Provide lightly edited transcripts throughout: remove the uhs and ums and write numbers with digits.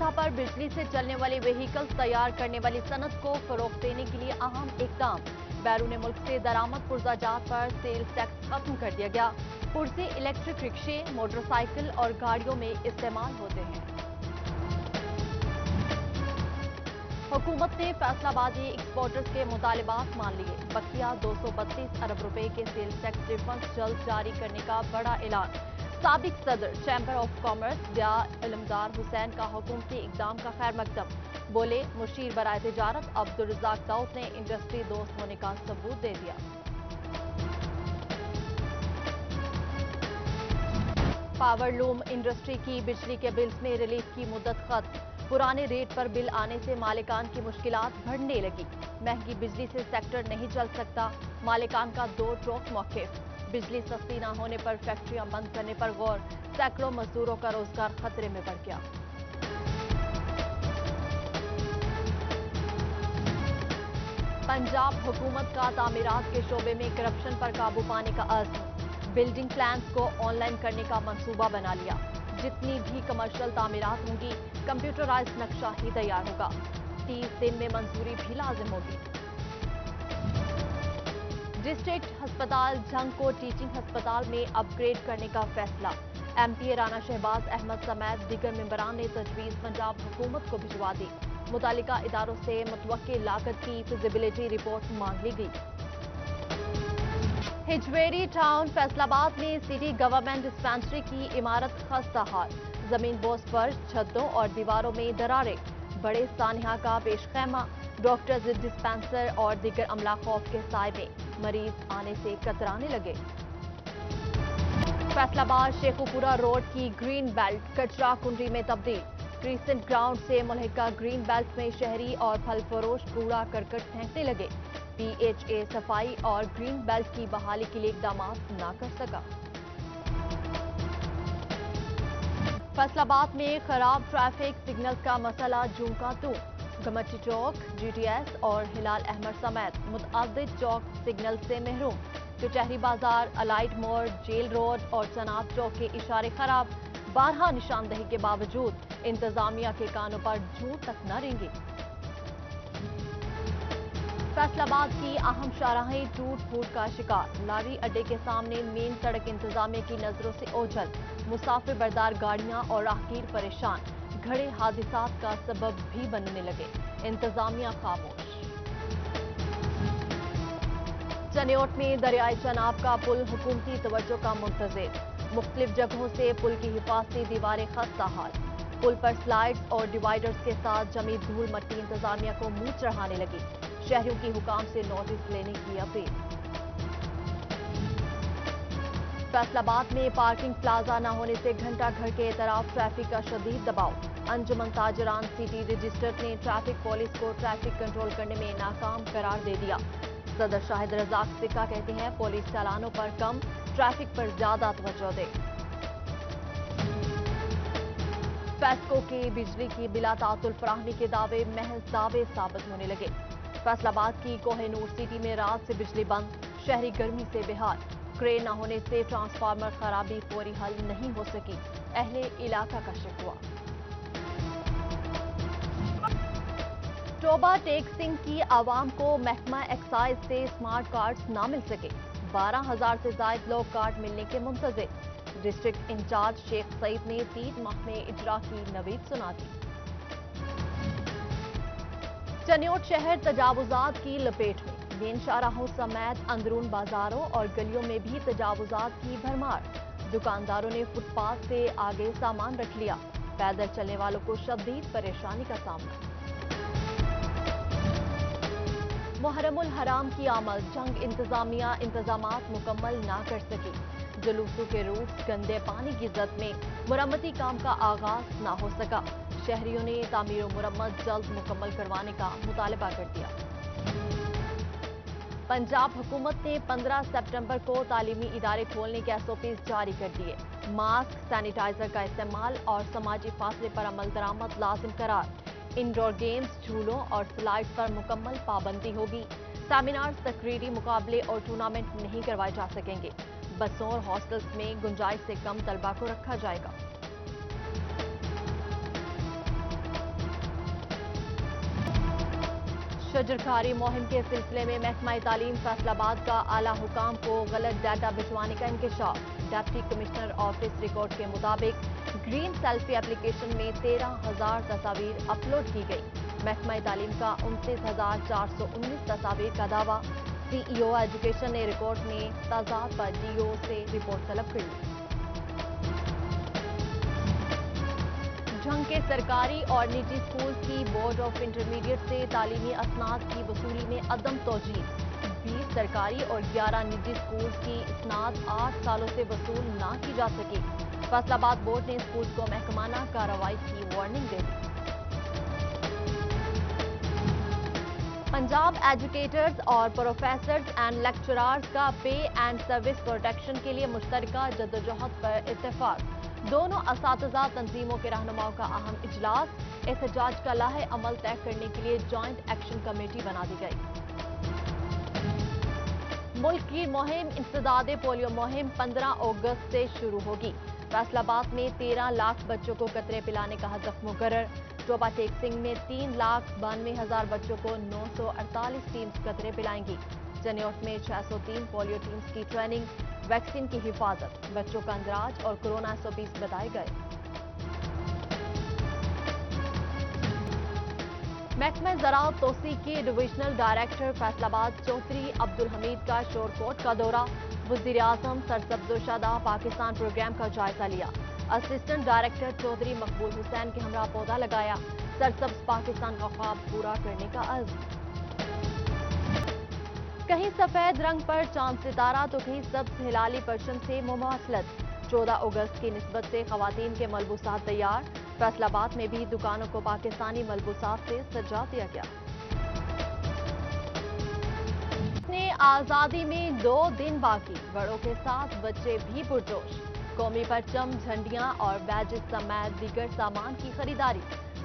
जगह पर बिजली से चलने वाली व्हीकल्स तैयार करने वाली सनत को फरोग देने के लिए अहम इकदाम। बैरून मुल्क से दरामद पुर्जाजात पर सेल्स टैक्स खत्म कर दिया गया। पुर्जे इलेक्ट्रिक रिक्शे, मोटरसाइकिल और गाड़ियों में इस्तेमाल होते हैं। हुकूमत ने फैसलाबादी एक्सपोर्टर्स के मुतालिबात मान लिए। बकिया 232 अरब रुपए के सेल्स टैक्स रिफंड जल्द जारी करने का बड़ा ऐलान। साबिक सदर चैम्बर ऑफ कॉमर्स दिया इल्मदार हुसैन का हुकूमती इकदाम का खैर मकदम। बोले, मुशीर बराए तिजारत अब्दुल रज़ाक दाऊद ने इंडस्ट्री दोस्त होने का सबूत दे दिया। पावर लूम इंडस्ट्री की बिजली के बिल्स में रिलीफ की मुद्दत खत्म। पुराने रेट पर बिल आने से मालिकान की मुश्किलात बढ़ने लगी। महंगी बिजली से सेक्टर नहीं चल सकता, मालिकान का दो टोक मौक़िफ़। बिजली सस्ती न होने पर फैक्ट्रियां बंद करने पर गौर। सैकड़ों मजदूरों का रोजगार खतरे में बढ़ गया। पंजाब हुकूमत का तामीरात के शोबे में करप्शन पर काबू पाने का अज़्म। बिल्डिंग प्लान्स को ऑनलाइन करने का मंसूबा बना लिया। जितनी भी कमर्शियल तामीरात होंगी, कंप्यूटराइज नक्शा ही तैयार होगा। 30 दिन में मंजूरी भी लाजिम होगी। डिस्ट्रिक्ट अस्पताल झंग को टीचिंग अस्पताल में अपग्रेड करने का फैसला। MP राना शहबाज अहमद समेत दीगर मेंबरान ने तजवीज़ पंजाब हुकूमत को भिजवा दी। मुतालिका इदारों से मुतवक्किल लागत की फिजिबिलिटी रिपोर्ट मांग ली गई। हिजवेरी टाउन फैसलाबाद में सिटी गवर्नमेंट डिस्पेंसरी की इमारत खस्ता हाल। जमीन बोस पर छतों और दीवारों में दरारें। बड़े सानिया का पेशखैमा। डॉक्टर्स, डिस्पेंसर और दीगर अमला खौफ के साए में। मरीज आने से कतराने लगे। फैसलाबाद शेखुपुरा रोड की ग्रीन बेल्ट कचरा कुंडी में तब्दील। क्रिसेंट ग्राउंड से मुल्हिका ग्रीन बेल्ट में शहरी और फल फरोश कूड़ा करकट फेंकने लगे। PHA सफाई और ग्रीन बेल्ट की बहाली के लिए इकदाम न कर सका। फैसलाबाद में खराब ट्रैफिक सिग्नल्स का मसला जूं का तू। गमटी चौक, GTS और हिलाल अहमद समेत मुतअद्दिद चौक सिग्नल से महरूम। कचहरी बाजार, अलाइट मोड़, जेल रोड और सनाब चौक के इशारे खराब। 12 निशानदही के बावजूद इंतजामिया के कानों पर जूं तक न रेंगी। फैसलाबाद की अहम शाहराहें टूट फूट का शिकार। लारी अड्डे के सामने मेन सड़क इंतजामिया की नजरों से ओझल। मुसाफिर बरदार गाड़ियां और राहगीर परेशान। घड़े हादिसात का सबब भी बनने लगे। इंतजामिया खामोश। चनियोट में दरियाए चनाब का पुल हुकूमती तवज्जो का मुंतज़िर। मुख्तलिफ जगहों से पुल की हिफाजती दीवारें खस्ता हाल। पुल पर स्लाइड्स और डिवाइडर्स के साथ जमी धूल मट्टी इंतजामिया को मुंह चढ़ाने लगी। शहरियों की हुकाम से नोटिस लेने की अपील। फैसलाबाद में पार्किंग प्लाजा न होने से घंटा घर के तरफ ट्रैफिक का शदीद दबाव। अंजुमन ताजरान सिटी रजिस्टर ने ट्रैफिक पुलिस को ट्रैफिक कंट्रोल करने में नाकाम करार दे दिया। सदर शाहिद रजाक सिक्का कहते हैं, पुलिस चालानों पर कम, ट्रैफिक पर ज्यादा तवज्जो दे। फैस्को के बिजली की बिला तातुल फराहमी के दावे महज दावे साबित होने लगे। फैसलाबाद की कोहिनूर सिटी में रात से बिजली बंद। शहरी गर्मी से बेहाल। क्रेन न होने से ट्रांसफार्मर खराबी फौरी हल नहीं हो सकी। अहले इलाका का शिकवा। टोबा टैक्सिंग की आवाम को महकमा एक्साइज से स्मार्ट कार्ड्स ना मिल सके। 12,000 से ज्यादा लोग कार्ड मिलने के मुंतज़िर। डिस्ट्रिक्ट इंचार्ज शेख सईद ने 3 माह में इजरा की नवीद सुना दी। चनियोट शहर तजावुजात की लपेट में। मेन शाहराहों समेत अंदरून बाजारों और गलियों में भी तजावुजात की भरमार। दुकानदारों ने फुटपाथ से आगे सामान रख लिया। पैदल चलने वालों को शदीद परेशानी का सामना। मुहर्रमुल हराम की आमद। जंग इंतजामिया इंतजामात मुकम्मल ना कर सकी। जुलूसों के रूट्स गंदे पानी की जद में। मुरम्मती काम का आगाज ना हो सका। शहरियों ने तामीर और मुरम्मत जल्द मुकम्मल करवाने का मुतालबा कर दिया। पंजाब हुकूमत ने 15 सितंबर को तालीमी इदारे खोलने के SOPs जारी कर दिए। मास्क, सैनिटाइजर का इस्तेमाल और समाजी फासले पर अमल दरामद लाजिम करार। इंडोर गेम्स, झूलों और स्लाइड्स पर मुकम्मल पाबंदी होगी। सेमिनार्स, तकरीरी मुकाबले और टूर्नामेंट नहीं करवाए जा सकेंगे। बसों और हॉस्टल्स में गुंजाइश से कम तलबा को रखा जाएगा। शजरखारी मुहिम के सिलसिले में महकमा तालीम फैसलाबाद का आला हुकाम को गलत डाटा भिजवाने का इंकशाफ। डिप्टी कमिश्नर ऑफिस रिकॉर्ड के मुताबिक ग्रीन सेल्फी एप्लीकेशन में 13,000 तस्वीर अपलोड की गई। महकमा तालीम का 29,419 तस्वीर का दावा। सीईओ एजुकेशन ने रिकॉर्ड में तजाद पर डीओ से रिपोर्ट तलब कर ली। झंग के सरकारी और निजी स्कूल की बोर्ड ऑफ इंटरमीडिएट से तालीमी असनाद की वसूली में अदम तोजी। 20 सरकारी और 11 निजी स्कूल की इसनाद 8 सालों से वसूल ना की जा सकी। फैसलाबाद बोर्ड ने स्कूल को महकमाना कार्रवाई की वार्निंग दे दी। पंजाब एजुकेटर्स और प्रोफेसर्स एंड लेक्चरर्स का पे एंड सर्विस प्रोटेक्शन के लिए मुश्तरका जद्दोजहद पर इत्तेफाक। दोनों असातिज़ा तंजीमों के रहनुमाओं का अहम इजलास। एहतजाज का लाहे अमल तय करने के लिए जॉइंट एक्शन कमेटी बना दी गई। मुल्क की मुहिम इंसदादे पोलियो मुहिम 15 अगस्त से शुरू होगी। फैसलाबाद में 13 लाख बच्चों को कतरे पिलाने का हदफ मुकर्रर। टोबा टेक सिंह में 3,92,000 बच्चों को 948 टीम्स कतरे पिलाएंगी। जनेौट में 603 पोलियो टीम्स की ट्रेनिंग। वैक्सीन की हिफाजत, बच्चों का अंदराज और कोरोना 120 बताए गए। महकमा ज़राअत तोसी के डिविजनल डायरेक्टर फैसलाबाद चौधरी अब्दुल हमीद का शोरकोट का दौरा। वज़ीर आज़म सरसब्ज़ोशादा पाकिस्तान प्रोग्राम का जायजा लिया। असिस्टेंट डायरेक्टर चौधरी मकबूल हुसैन के हमरा पौधा लगाया। सरसब्ज पाकिस्तान का ख्वाब पूरा करने का अज़्म। कहीं सफेद रंग पर चांद सितारा तो कहीं सब्ज हिलाली परचम से मुमासलत। 14 अगस्त की निस्बत से खवातीन के मलबूसात तैयार। फैसलाबाद में भी दुकानों को पाकिस्तानी मलबूसात से सजा दिया गया। अपने आजादी में 2 दिन बाकी, बड़ों के साथ बच्चे भी पुरजोश। कौमी परचम, झंडियां और बैजेस समेत दीगर सामान की खरीदारी।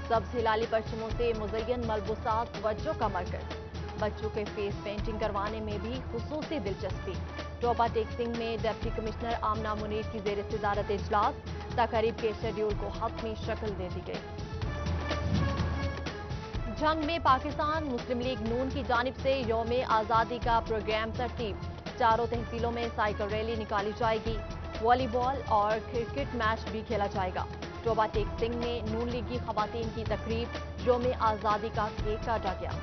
सब्ज हिलाली परचमों से मुज़य्यन मलबूसात तवज्जो का मरकज। बच्चों के फेस पेंटिंग करवाने में भी खुसूसी दिलचस्पी। टोबा टेक सिंह में डिप्टी कमिश्नर आमना मुनीर की जेर सदारत इजलास। तकरीब के शेड्यूल को हतमी शक्ल दे दी गई। झंग में पाकिस्तान मुस्लिम लीग नून की जानिब से यौम आज़ादी का प्रोग्राम तरतीब। चारों तहसीलों में साइकिल रैली निकाली जाएगी। वॉलीबॉल और क्रिकेट मैच भी खेला जाएगा। टोबा टेक सिंह में नून लीगी खवातीन की तकरीब। यौम आज़ादी का केक काटा गया।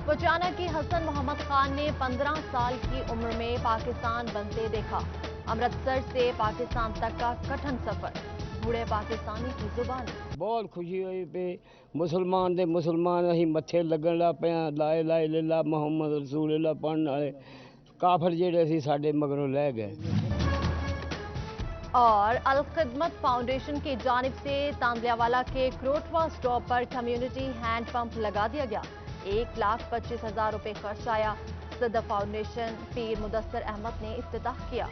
बचाना की हसन मोहम्मद खान ने 15 साल की उम्र में पाकिस्तान बनते देखा। अमृतसर से पाकिस्तान तक का कठिन सफर। बूढ़े पाकिस्तानी की जुबान। बहुत खुशी हुई पे मुसलमान दे मुसलमान अहीं मत्थे लगन लग पे ला इलाहा इल्लल्लाह मुहम्मद रसूलुल्लाह पढ़न वाले काफिर जेड़े सी साडे मगरों ले गए। और अल खिदमत फाउंडेशन की जानिब से तांदलियावाला के क्रोटवा स्टॉप पर कम्युनिटी हैंड पंप लगा दिया गया। 1,25,000 रुपए खर्च आया। सदर फाउंडेशन पीर मुदस्सर अहमद ने इफ्तिताह किया।